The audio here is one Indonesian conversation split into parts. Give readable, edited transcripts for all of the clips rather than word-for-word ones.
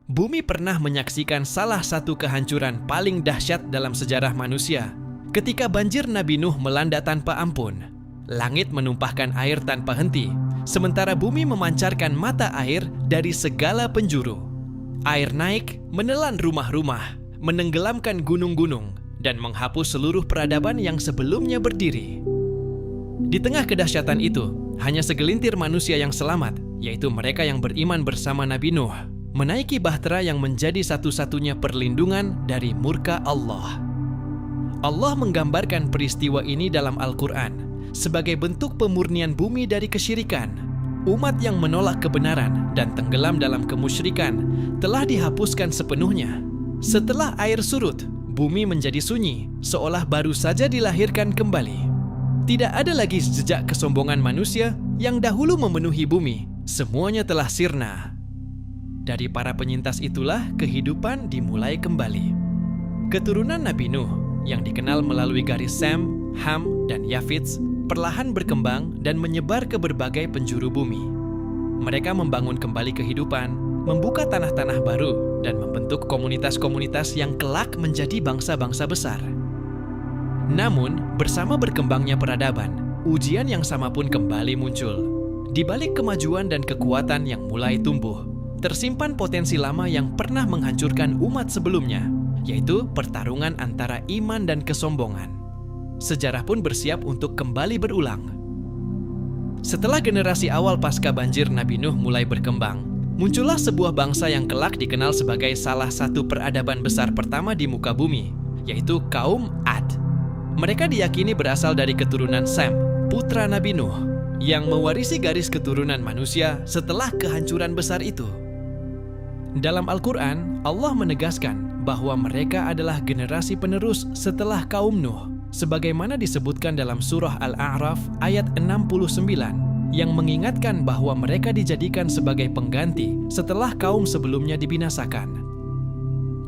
Bumi pernah menyaksikan salah satu kehancuran paling dahsyat dalam sejarah manusia. Ketika banjir Nabi Nuh melanda tanpa ampun, langit menumpahkan air tanpa henti, sementara bumi memancarkan mata air dari segala penjuru. Air naik, menelan rumah-rumah, menenggelamkan gunung-gunung, dan menghapus seluruh peradaban yang sebelumnya berdiri. Di tengah kedahsyatan itu, hanya segelintir manusia yang selamat, yaitu mereka yang beriman bersama Nabi Nuh, menaiki bahtera yang menjadi satu-satunya perlindungan dari murka Allah. Allah menggambarkan peristiwa ini dalam Al-Quran sebagai bentuk pemurnian bumi dari kesyirikan. Umat yang menolak kebenaran dan tenggelam dalam kemusyrikan telah dihapuskan sepenuhnya. Setelah air surut, bumi menjadi sunyi, seolah baru saja dilahirkan kembali. Tidak ada lagi jejak kesombongan manusia yang dahulu memenuhi bumi. Semuanya telah sirna. Dari para penyintas itulah kehidupan dimulai kembali. Keturunan Nabi Nuh yang dikenal melalui garis Sem, Ham, dan Yafits perlahan berkembang dan menyebar ke berbagai penjuru bumi. Mereka membangun kembali kehidupan, membuka tanah-tanah baru, dan membentuk komunitas-komunitas yang kelak menjadi bangsa-bangsa besar. Namun, bersama berkembangnya peradaban, ujian yang sama pun kembali muncul. Di balik kemajuan dan kekuatan yang mulai tumbuh, tersimpan potensi lama yang pernah menghancurkan umat sebelumnya, yaitu pertarungan antara iman dan kesombongan. Sejarah pun bersiap untuk kembali berulang. Setelah generasi awal pasca banjir Nabi Nuh mulai berkembang, muncullah sebuah bangsa yang kelak dikenal sebagai salah satu peradaban besar pertama di muka bumi, yaitu kaum Ad. Mereka diyakini berasal dari keturunan Sem, putra Nabi Nuh, yang mewarisi garis keturunan manusia setelah kehancuran besar itu. Dalam Al-Quran, Allah menegaskan bahwa mereka adalah generasi penerus setelah kaum Nuh, sebagaimana disebutkan dalam surah Al-A'raf ayat 69, yang mengingatkan bahwa mereka dijadikan sebagai pengganti setelah kaum sebelumnya dibinasakan.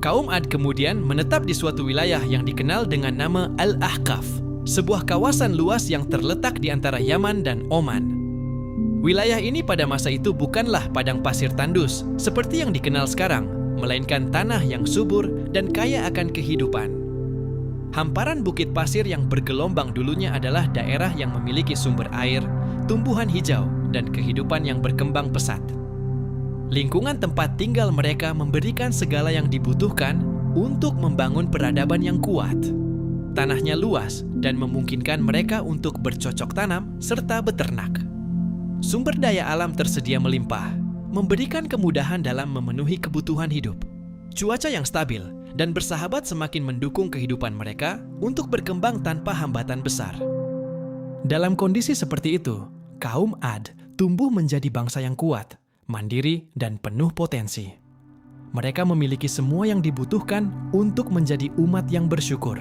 Kaum Ad kemudian menetap di suatu wilayah yang dikenal dengan nama Al-Ahqaf, sebuah kawasan luas yang terletak di antara Yaman dan Oman. Wilayah ini pada masa itu bukanlah padang pasir tandus seperti yang dikenal sekarang, melainkan tanah yang subur dan kaya akan kehidupan. Hamparan bukit pasir yang bergelombang dulunya adalah daerah yang memiliki sumber air, tumbuhan hijau, dan kehidupan yang berkembang pesat. Lingkungan tempat tinggal mereka memberikan segala yang dibutuhkan untuk membangun peradaban yang kuat. Tanahnya luas dan memungkinkan mereka untuk bercocok tanam serta beternak. Sumber daya alam tersedia melimpah, memberikan kemudahan dalam memenuhi kebutuhan hidup. Cuaca yang stabil dan bersahabat semakin mendukung kehidupan mereka untuk berkembang tanpa hambatan besar. Dalam kondisi seperti itu, kaum Ad tumbuh menjadi bangsa yang kuat, mandiri, dan penuh potensi. Mereka memiliki semua yang dibutuhkan untuk menjadi umat yang bersyukur.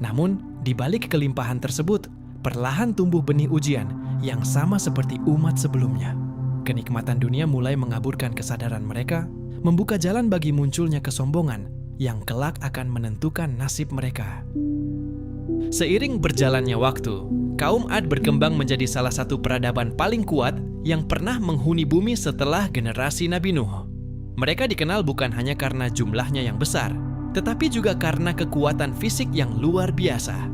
Namun, di balik kelimpahan tersebut, perlahan tumbuh benih ujian yang sama seperti umat sebelumnya. Kenikmatan dunia mulai mengaburkan kesadaran mereka, membuka jalan bagi munculnya kesombongan yang kelak akan menentukan nasib mereka. Seiring berjalannya waktu, kaum Ad berkembang menjadi salah satu peradaban paling kuat yang pernah menghuni bumi setelah generasi Nabi Nuh. Mereka dikenal bukan hanya karena jumlahnya yang besar, tetapi juga karena kekuatan fisik yang luar biasa.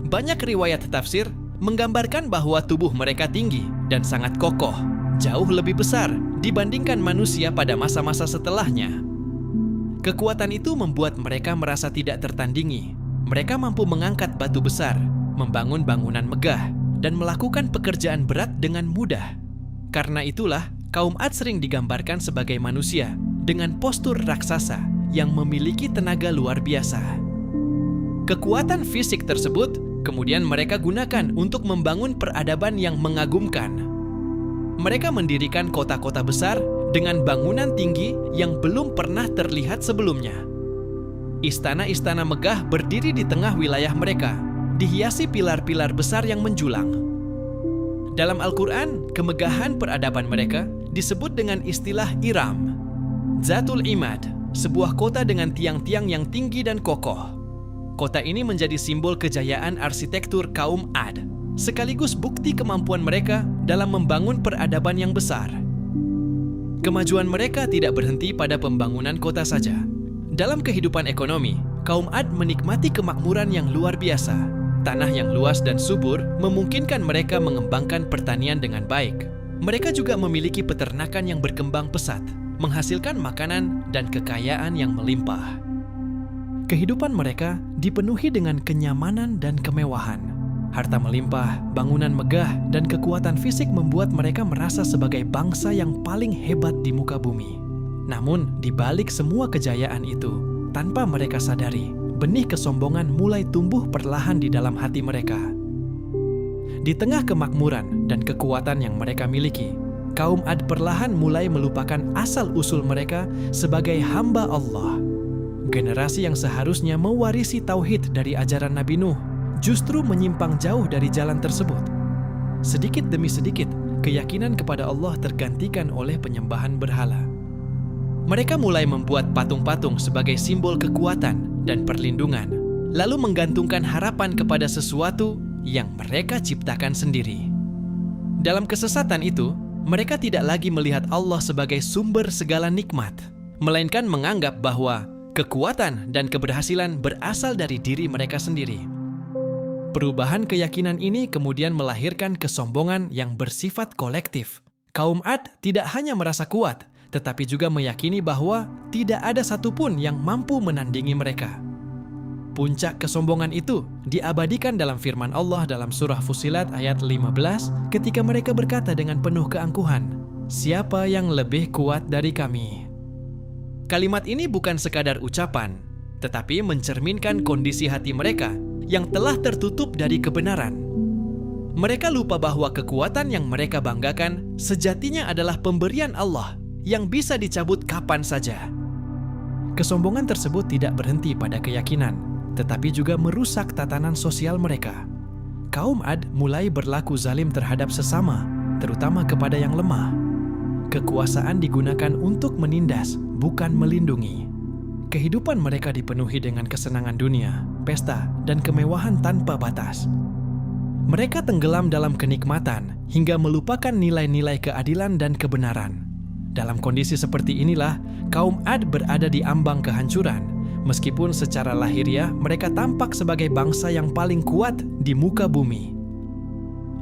Banyak riwayat tafsir menggambarkan bahwa tubuh mereka tinggi dan sangat kokoh, jauh lebih besar dibandingkan manusia pada masa-masa setelahnya. Kekuatan itu membuat mereka merasa tidak tertandingi. Mereka mampu mengangkat batu besar, membangun bangunan megah, dan melakukan pekerjaan berat dengan mudah. Karena itulah, kaum Ad sering digambarkan sebagai manusia dengan postur raksasa yang memiliki tenaga luar biasa. Kekuatan fisik tersebut kemudian mereka gunakan untuk membangun peradaban yang mengagumkan. Mereka mendirikan kota-kota besar dengan bangunan tinggi yang belum pernah terlihat sebelumnya. Istana-istana megah berdiri di tengah wilayah mereka, dihiasi pilar-pilar besar yang menjulang. Dalam Al-Quran, kemegahan peradaban mereka disebut dengan istilah Iram. Zatul Imad, sebuah kota dengan tiang-tiang yang tinggi dan kokoh. Kota ini menjadi simbol kejayaan arsitektur kaum Ad, sekaligus bukti kemampuan mereka dalam membangun peradaban yang besar. Kemajuan mereka tidak berhenti pada pembangunan kota saja. Dalam kehidupan ekonomi, kaum Ad menikmati kemakmuran yang luar biasa. Tanah yang luas dan subur memungkinkan mereka mengembangkan pertanian dengan baik. Mereka juga memiliki peternakan yang berkembang pesat, menghasilkan makanan dan kekayaan yang melimpah. Kehidupan mereka dipenuhi dengan kenyamanan dan kemewahan. Harta melimpah, bangunan megah, dan kekuatan fisik membuat mereka merasa sebagai bangsa yang paling hebat di muka bumi. Namun, di balik semua kejayaan itu, tanpa mereka sadari, benih kesombongan mulai tumbuh perlahan di dalam hati mereka. Di tengah kemakmuran dan kekuatan yang mereka miliki, kaum Ad perlahan mulai melupakan asal-usul mereka sebagai hamba Allah. Generasi yang seharusnya mewarisi tauhid dari ajaran Nabi Nuh justru menyimpang jauh dari jalan tersebut. Sedikit demi sedikit, keyakinan kepada Allah tergantikan oleh penyembahan berhala. Mereka mulai membuat patung-patung sebagai simbol kekuatan dan perlindungan, lalu menggantungkan harapan kepada sesuatu yang mereka ciptakan sendiri. Dalam kesesatan itu, mereka tidak lagi melihat Allah sebagai sumber segala nikmat, melainkan menganggap bahwa kekuatan dan keberhasilan berasal dari diri mereka sendiri. Perubahan keyakinan ini kemudian melahirkan kesombongan yang bersifat kolektif. Kaum Ad tidak hanya merasa kuat, tetapi juga meyakini bahwa tidak ada satupun yang mampu menandingi mereka. Puncak kesombongan itu diabadikan dalam firman Allah dalam surah Fussilat ayat 15 ketika mereka berkata dengan penuh keangkuhan, "Siapa yang lebih kuat dari kami?" Kalimat ini bukan sekadar ucapan, tetapi mencerminkan kondisi hati mereka yang telah tertutup dari kebenaran. Mereka lupa bahwa kekuatan yang mereka banggakan sejatinya adalah pemberian Allah yang bisa dicabut kapan saja. Kesombongan tersebut tidak berhenti pada keyakinan, tetapi juga merusak tatanan sosial mereka. Kaum Ad mulai berlaku zalim terhadap sesama, terutama kepada yang lemah. Kekuasaan digunakan untuk menindas, bukan melindungi. Kehidupan mereka dipenuhi dengan kesenangan dunia, pesta, dan kemewahan tanpa batas. Mereka tenggelam dalam kenikmatan hingga melupakan nilai-nilai keadilan dan kebenaran. Dalam kondisi seperti inilah, kaum Ad berada di ambang kehancuran, meskipun secara lahiriah mereka tampak sebagai bangsa yang paling kuat di muka bumi.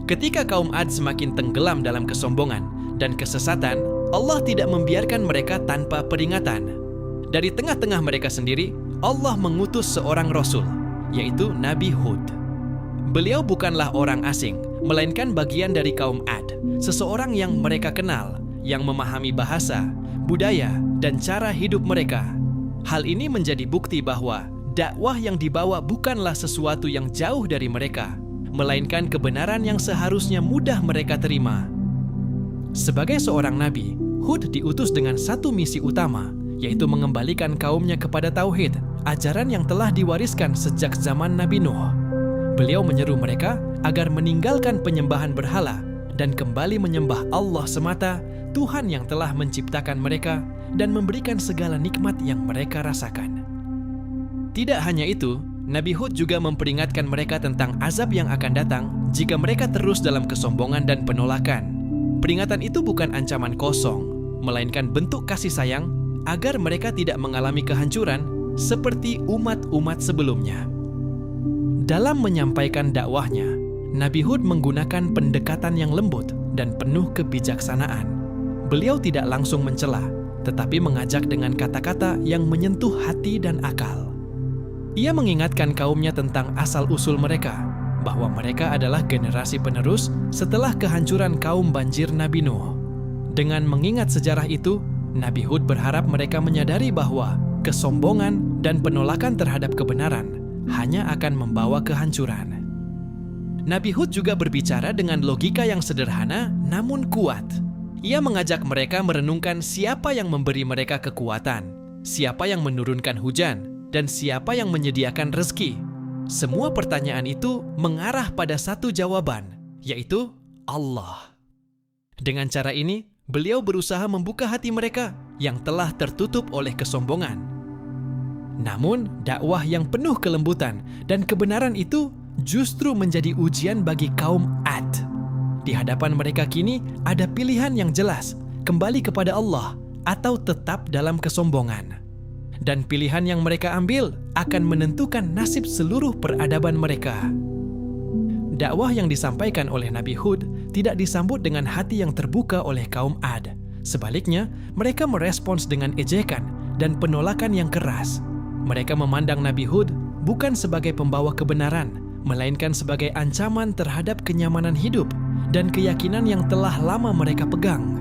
Ketika kaum Ad semakin tenggelam dalam kesombongan dan kesesatan, Allah tidak membiarkan mereka tanpa peringatan. Dari tengah-tengah mereka sendiri, Allah mengutus seorang Rasul, yaitu Nabi Hud. Beliau bukanlah orang asing, melainkan bagian dari kaum Ad, seseorang yang mereka kenal, yang memahami bahasa, budaya, dan cara hidup mereka. Hal ini menjadi bukti bahwa dakwah yang dibawa bukanlah sesuatu yang jauh dari mereka, melainkan kebenaran yang seharusnya mudah mereka terima. Sebagai seorang nabi, Hud diutus dengan satu misi utama, yaitu mengembalikan kaumnya kepada tauhid, ajaran yang telah diwariskan sejak zaman Nabi Nuh. Beliau menyeru mereka agar meninggalkan penyembahan berhala dan kembali menyembah Allah semata, Tuhan yang telah menciptakan mereka dan memberikan segala nikmat yang mereka rasakan. Tidak hanya itu, Nabi Hud juga memperingatkan mereka tentang azab yang akan datang jika mereka terus dalam kesombongan dan penolakan. Peringatan itu bukan ancaman kosong, melainkan bentuk kasih sayang agar mereka tidak mengalami kehancuran seperti umat-umat sebelumnya. Dalam menyampaikan dakwahnya, Nabi Hud menggunakan pendekatan yang lembut dan penuh kebijaksanaan. Beliau tidak langsung mencela, tetapi mengajak dengan kata-kata yang menyentuh hati dan akal. Ia mengingatkan kaumnya tentang asal-usul mereka, bahwa mereka adalah generasi penerus setelah kehancuran kaum banjir Nabi Nuh. Dengan mengingat sejarah itu, Nabi Hud berharap mereka menyadari bahwa kesombongan dan penolakan terhadap kebenaran hanya akan membawa kehancuran. Nabi Hud juga berbicara dengan logika yang sederhana namun kuat. Ia mengajak mereka merenungkan siapa yang memberi mereka kekuatan, siapa yang menurunkan hujan, dan siapa yang menyediakan rezeki. Semua pertanyaan itu mengarah pada satu jawaban, yaitu Allah. Dengan cara ini, beliau berusaha membuka hati mereka yang telah tertutup oleh kesombongan. Namun, dakwah yang penuh kelembutan dan kebenaran itu justru menjadi ujian bagi kaum Ad. Di hadapan mereka kini ada pilihan yang jelas, kembali kepada Allah, atau tetap dalam kesombongan. Dan pilihan yang mereka ambil akan menentukan nasib seluruh peradaban mereka. Dakwah yang disampaikan oleh Nabi Hud tidak disambut dengan hati yang terbuka oleh kaum Ad. Sebaliknya, mereka merespons dengan ejekan dan penolakan yang keras. Mereka memandang Nabi Hud bukan sebagai pembawa kebenaran, melainkan sebagai ancaman terhadap kenyamanan hidup dan keyakinan yang telah lama mereka pegang.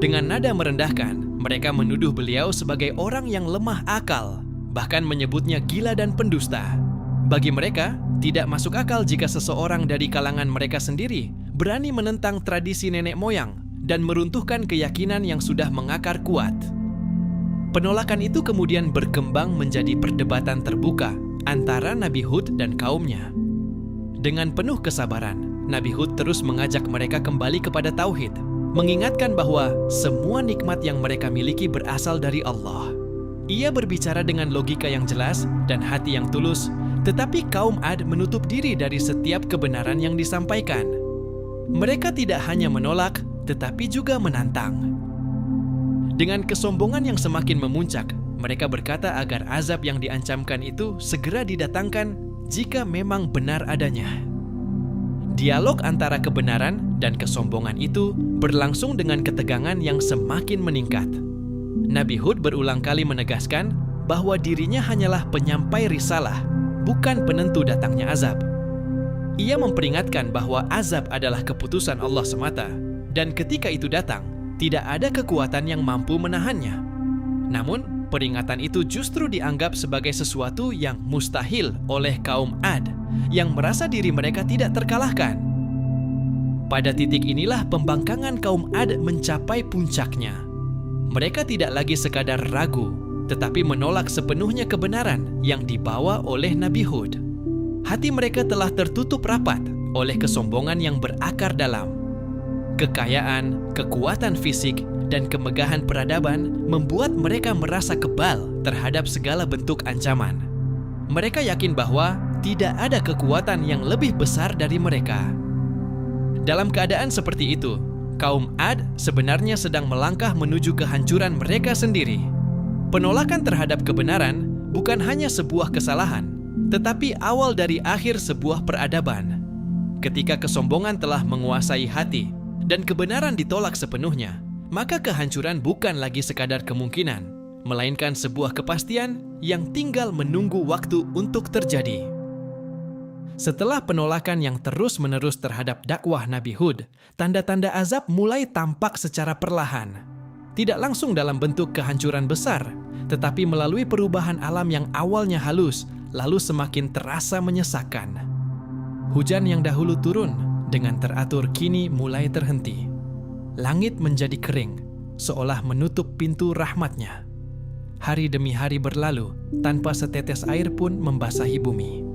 Dengan nada merendahkan, mereka menuduh beliau sebagai orang yang lemah akal, bahkan menyebutnya gila dan pendusta. Bagi mereka, tidak masuk akal jika seseorang dari kalangan mereka sendiri berani menentang tradisi nenek moyang dan meruntuhkan keyakinan yang sudah mengakar kuat. Penolakan itu kemudian berkembang menjadi perdebatan terbuka antara Nabi Hud dan kaumnya. Dengan penuh kesabaran, Nabi Hud terus mengajak mereka kembali kepada tauhid, mengingatkan bahwa semua nikmat yang mereka miliki berasal dari Allah. Ia berbicara dengan logika yang jelas dan hati yang tulus, tetapi kaum Ad menutup diri dari setiap kebenaran yang disampaikan. Mereka tidak hanya menolak, tetapi juga menantang. Dengan kesombongan yang semakin memuncak, mereka berkata agar azab yang diancamkan itu segera didatangkan jika memang benar adanya. Dialog antara kebenaran dan kesombongan itu berlangsung dengan ketegangan yang semakin meningkat. Nabi Hud berulang kali menegaskan bahwa dirinya hanyalah penyampai risalah, bukan penentu datangnya azab. Ia memperingatkan bahwa azab adalah keputusan Allah semata, dan ketika itu datang, tidak ada kekuatan yang mampu menahannya. Namun, peringatan itu justru dianggap sebagai sesuatu yang mustahil oleh kaum Ad, yang merasa diri mereka tidak terkalahkan. Pada titik inilah pembangkangan kaum Ad mencapai puncaknya. Mereka tidak lagi sekadar ragu, tetapi menolak sepenuhnya kebenaran yang dibawa oleh Nabi Hud. Hati mereka telah tertutup rapat oleh kesombongan yang berakar dalam. Kekayaan, kekuatan fisik, dan kemegahan peradaban membuat mereka merasa kebal terhadap segala bentuk ancaman. Mereka yakin bahwa tidak ada kekuatan yang lebih besar dari mereka. Dalam keadaan seperti itu, kaum Ad sebenarnya sedang melangkah menuju kehancuran mereka sendiri. Penolakan terhadap kebenaran bukan hanya sebuah kesalahan, tetapi awal dari akhir sebuah peradaban. Ketika kesombongan telah menguasai hati dan kebenaran ditolak sepenuhnya, maka kehancuran bukan lagi sekadar kemungkinan, melainkan sebuah kepastian yang tinggal menunggu waktu untuk terjadi. Setelah penolakan yang terus-menerus terhadap dakwah Nabi Hud, tanda-tanda azab mulai tampak secara perlahan. Tidak langsung dalam bentuk kehancuran besar, tetapi melalui perubahan alam yang awalnya halus, lalu semakin terasa menyesakkan. Hujan yang dahulu turun dengan teratur kini mulai terhenti. Langit menjadi kering, seolah menutup pintu rahmatnya. Hari demi hari berlalu, tanpa setetes air pun membasahi bumi.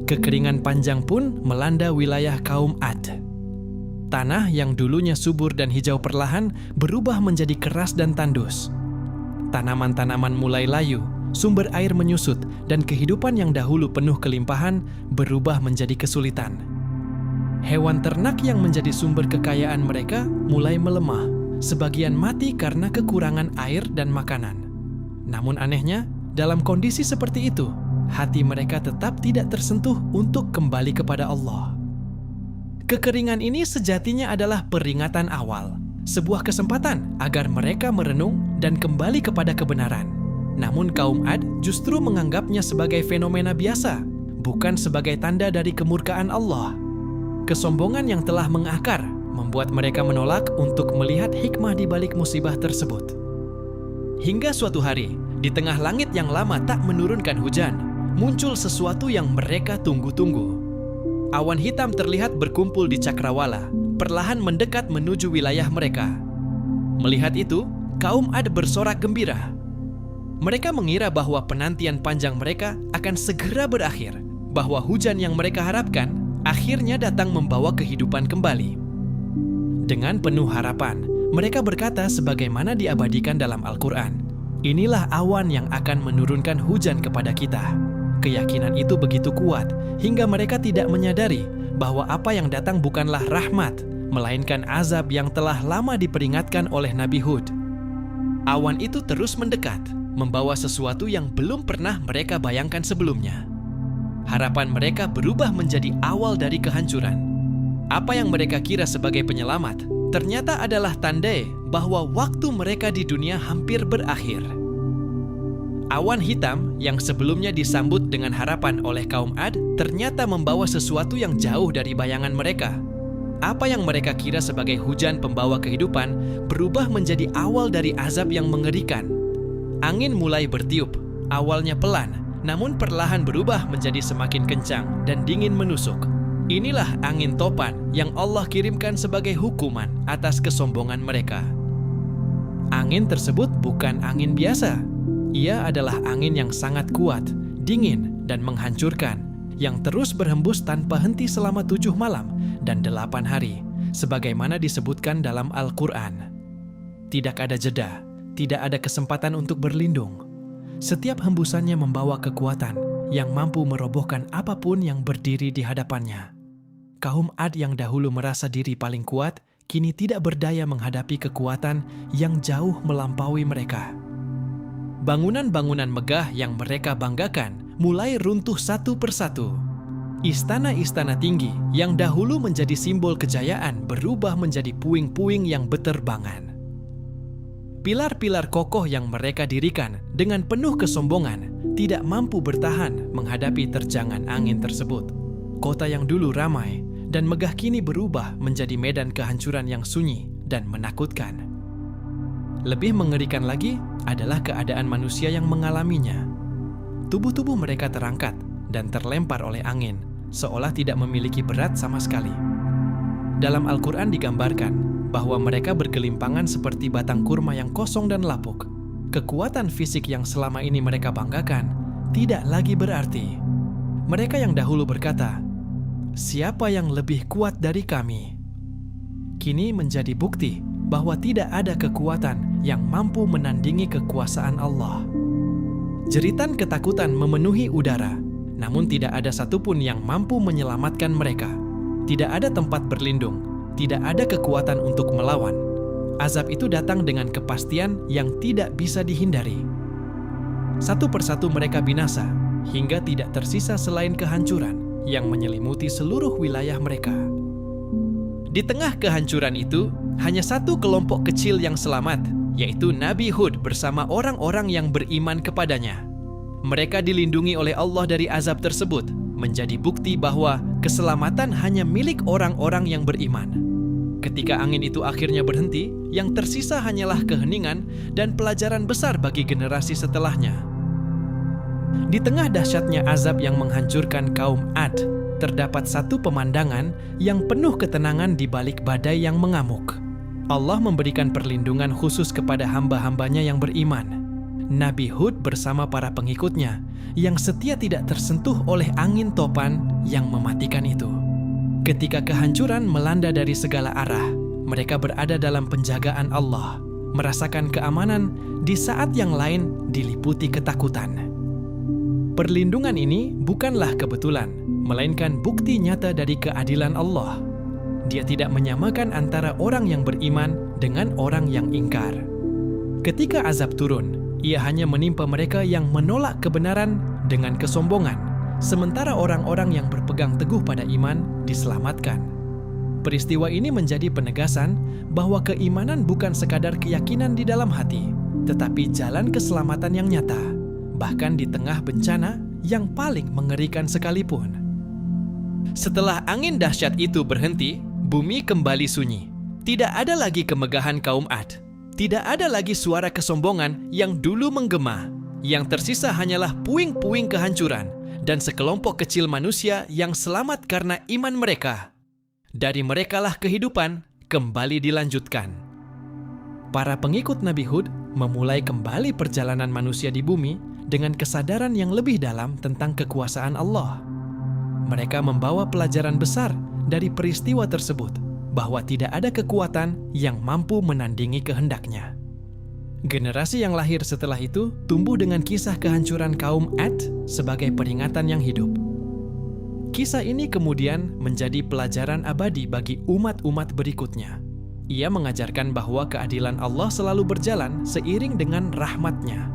Kekeringan panjang pun melanda wilayah kaum Ad. Tanah yang dulunya subur dan hijau perlahan berubah menjadi keras dan tandus. Tanaman-tanaman mulai layu, sumber air menyusut, dan kehidupan yang dahulu penuh kelimpahan berubah menjadi kesulitan. Hewan ternak yang menjadi sumber kekayaan mereka mulai melemah, sebagian mati karena kekurangan air dan makanan. Namun anehnya, dalam kondisi seperti itu, hati mereka tetap tidak tersentuh untuk kembali kepada Allah. Kekeringan ini sejatinya adalah peringatan awal, sebuah kesempatan agar mereka merenung dan kembali kepada kebenaran. Namun kaum Ad justru menganggapnya sebagai fenomena biasa, bukan sebagai tanda dari kemurkaan Allah. Kesombongan yang telah mengakar membuat mereka menolak untuk melihat hikmah di balik musibah tersebut. Hingga suatu hari, di tengah langit yang lama tak menurunkan hujan, muncul sesuatu yang mereka tunggu-tunggu. Awan hitam terlihat berkumpul di cakrawala, perlahan mendekat menuju wilayah mereka. Melihat itu, kaum Ad bersorak gembira. Mereka mengira bahwa penantian panjang mereka akan segera berakhir, bahwa hujan yang mereka harapkan akhirnya datang membawa kehidupan kembali. Dengan penuh harapan, mereka berkata sebagaimana diabadikan dalam Al-Quran, "Inilah awan yang akan menurunkan hujan kepada kita." Keyakinan itu begitu kuat hingga mereka tidak menyadari bahwa apa yang datang bukanlah rahmat, melainkan azab yang telah lama diperingatkan oleh Nabi Hud. Awan itu terus mendekat, membawa sesuatu yang belum pernah mereka bayangkan sebelumnya. Harapan mereka berubah menjadi awal dari kehancuran. Apa yang mereka kira sebagai penyelamat, ternyata adalah tanda bahwa waktu mereka di dunia hampir berakhir. Awan hitam yang sebelumnya disambut dengan harapan oleh kaum Ad ternyata membawa sesuatu yang jauh dari bayangan mereka. Apa yang mereka kira sebagai hujan pembawa kehidupan berubah menjadi awal dari azab yang mengerikan. Angin mulai bertiup, awalnya pelan, namun perlahan berubah menjadi semakin kencang dan dingin menusuk. Inilah angin topan yang Allah kirimkan sebagai hukuman atas kesombongan mereka. Angin tersebut bukan angin biasa. Ia adalah angin yang sangat kuat, dingin, dan menghancurkan, yang terus berhembus tanpa henti selama 7 malam dan 8 hari, sebagaimana disebutkan dalam Al-Quran. Tidak ada jeda, tidak ada kesempatan untuk berlindung. Setiap hembusannya membawa kekuatan yang mampu merobohkan apapun yang berdiri di hadapannya. Kaum Ad yang dahulu merasa diri paling kuat, kini tidak berdaya menghadapi kekuatan yang jauh melampaui mereka. Bangunan-bangunan megah yang mereka banggakan mulai runtuh satu persatu. Istana-istana tinggi yang dahulu menjadi simbol kejayaan berubah menjadi puing-puing yang beterbangan. Pilar-pilar kokoh yang mereka dirikan dengan penuh kesombongan tidak mampu bertahan menghadapi terjangan angin tersebut. Kota yang dulu ramai dan megah kini berubah menjadi medan kehancuran yang sunyi dan menakutkan. Lebih mengerikan lagi adalah keadaan manusia yang mengalaminya. Tubuh-tubuh mereka terangkat dan terlempar oleh angin, seolah tidak memiliki berat sama sekali. Dalam Al-Quran digambarkan bahwa mereka bergelimpangan seperti batang kurma yang kosong dan lapuk. Kekuatan fisik yang selama ini mereka banggakan tidak lagi berarti. Mereka yang dahulu berkata, "Siapa yang lebih kuat dari kami?" Kini menjadi bukti bahwa tidak ada kekuatan yang mampu menandingi kekuasaan Allah. Jeritan ketakutan memenuhi udara, namun tidak ada satupun yang mampu menyelamatkan mereka. Tidak ada tempat berlindung, tidak ada kekuatan untuk melawan. Azab itu datang dengan kepastian yang tidak bisa dihindari. Satu persatu mereka binasa, hingga tidak tersisa selain kehancuran yang menyelimuti seluruh wilayah mereka. Di tengah kehancuran itu, hanya satu kelompok kecil yang selamat, yaitu Nabi Hud bersama orang-orang yang beriman kepadanya. Mereka dilindungi oleh Allah dari azab tersebut, menjadi bukti bahwa keselamatan hanya milik orang-orang yang beriman. Ketika angin itu akhirnya berhenti, yang tersisa hanyalah keheningan dan pelajaran besar bagi generasi setelahnya. Di tengah dahsyatnya azab yang menghancurkan kaum Ad, terdapat satu pemandangan yang penuh ketenangan di balik badai yang mengamuk. Allah memberikan perlindungan khusus kepada hamba-hambanya yang beriman. Nabi Hud bersama para pengikutnya yang setia tidak tersentuh oleh angin topan yang mematikan itu. Ketika kehancuran melanda dari segala arah, mereka berada dalam penjagaan Allah, merasakan keamanan di saat yang lain diliputi ketakutan. Perlindungan ini bukanlah kebetulan, melainkan bukti nyata dari keadilan Allah. Dia tidak menyamakan antara orang yang beriman dengan orang yang ingkar. Ketika azab turun, ia hanya menimpa mereka yang menolak kebenaran dengan kesombongan, sementara orang-orang yang berpegang teguh pada iman diselamatkan. Peristiwa ini menjadi penegasan bahwa keimanan bukan sekadar keyakinan di dalam hati, tetapi jalan keselamatan yang nyata, bahkan di tengah bencana yang paling mengerikan sekalipun. Setelah angin dahsyat itu berhenti, bumi kembali sunyi. Tidak ada lagi kemegahan kaum Ad. Tidak ada lagi suara kesombongan yang dulu menggema. Yang tersisa hanyalah puing-puing kehancuran dan sekelompok kecil manusia yang selamat karena iman mereka. Dari merekalah kehidupan kembali dilanjutkan. Para pengikut Nabi Hud memulai kembali perjalanan manusia di bumi dengan kesadaran yang lebih dalam tentang kekuasaan Allah. Mereka membawa pelajaran besar dari peristiwa tersebut, bahwa tidak ada kekuatan yang mampu menandingi kehendaknya. Generasi yang lahir setelah itu tumbuh dengan kisah kehancuran kaum Ad sebagai peringatan yang hidup. Kisah ini kemudian menjadi pelajaran abadi bagi umat-umat berikutnya. Ia mengajarkan bahwa keadilan Allah selalu berjalan seiring dengan rahmat-Nya.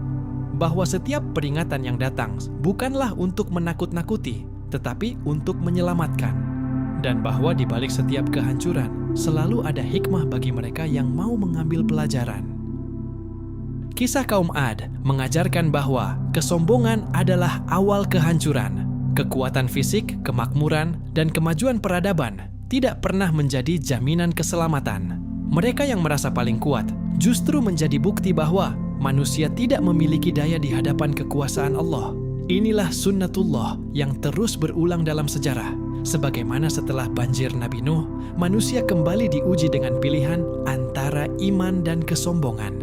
Bahwa setiap peringatan yang datang bukanlah untuk menakut-nakuti, tetapi untuk menyelamatkan. Dan bahwa di balik setiap kehancuran, selalu ada hikmah bagi mereka yang mau mengambil pelajaran. Kisah kaum Ad mengajarkan bahwa kesombongan adalah awal kehancuran. Kekuatan fisik, kemakmuran, dan kemajuan peradaban tidak pernah menjadi jaminan keselamatan. Mereka yang merasa paling kuat justru menjadi bukti bahwa manusia tidak memiliki daya di hadapan kekuasaan Allah. Inilah sunnatullah yang terus berulang dalam sejarah. Sebagaimana setelah banjir Nabi Nuh, manusia kembali diuji dengan pilihan antara iman dan kesombongan.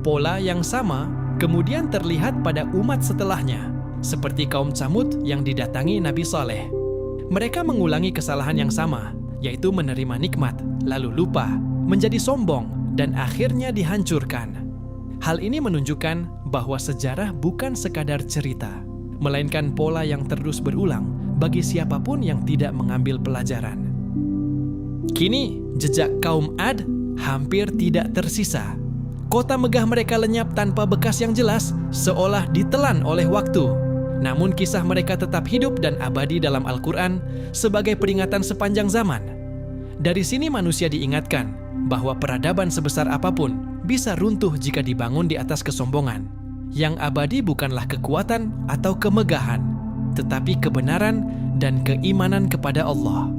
Pola yang sama kemudian terlihat pada umat setelahnya, seperti kaum Tsamud yang didatangi Nabi Saleh. Mereka mengulangi kesalahan yang sama, yaitu menerima nikmat, lalu lupa, menjadi sombong, dan akhirnya dihancurkan. Hal ini menunjukkan bahwa sejarah bukan sekadar cerita, melainkan pola yang terus berulang bagi siapapun yang tidak mengambil pelajaran. Kini, jejak kaum Ad hampir tidak tersisa. Kota megah mereka lenyap tanpa bekas yang jelas, seolah ditelan oleh waktu. Namun kisah mereka tetap hidup dan abadi dalam Al-Quran sebagai peringatan sepanjang zaman. Dari sini manusia diingatkan bahwa peradaban sebesar apapun bisa runtuh jika dibangun di atas kesombongan. Yang abadi bukanlah kekuatan atau kemegahan, tetapi kebenaran dan keimanan kepada Allah.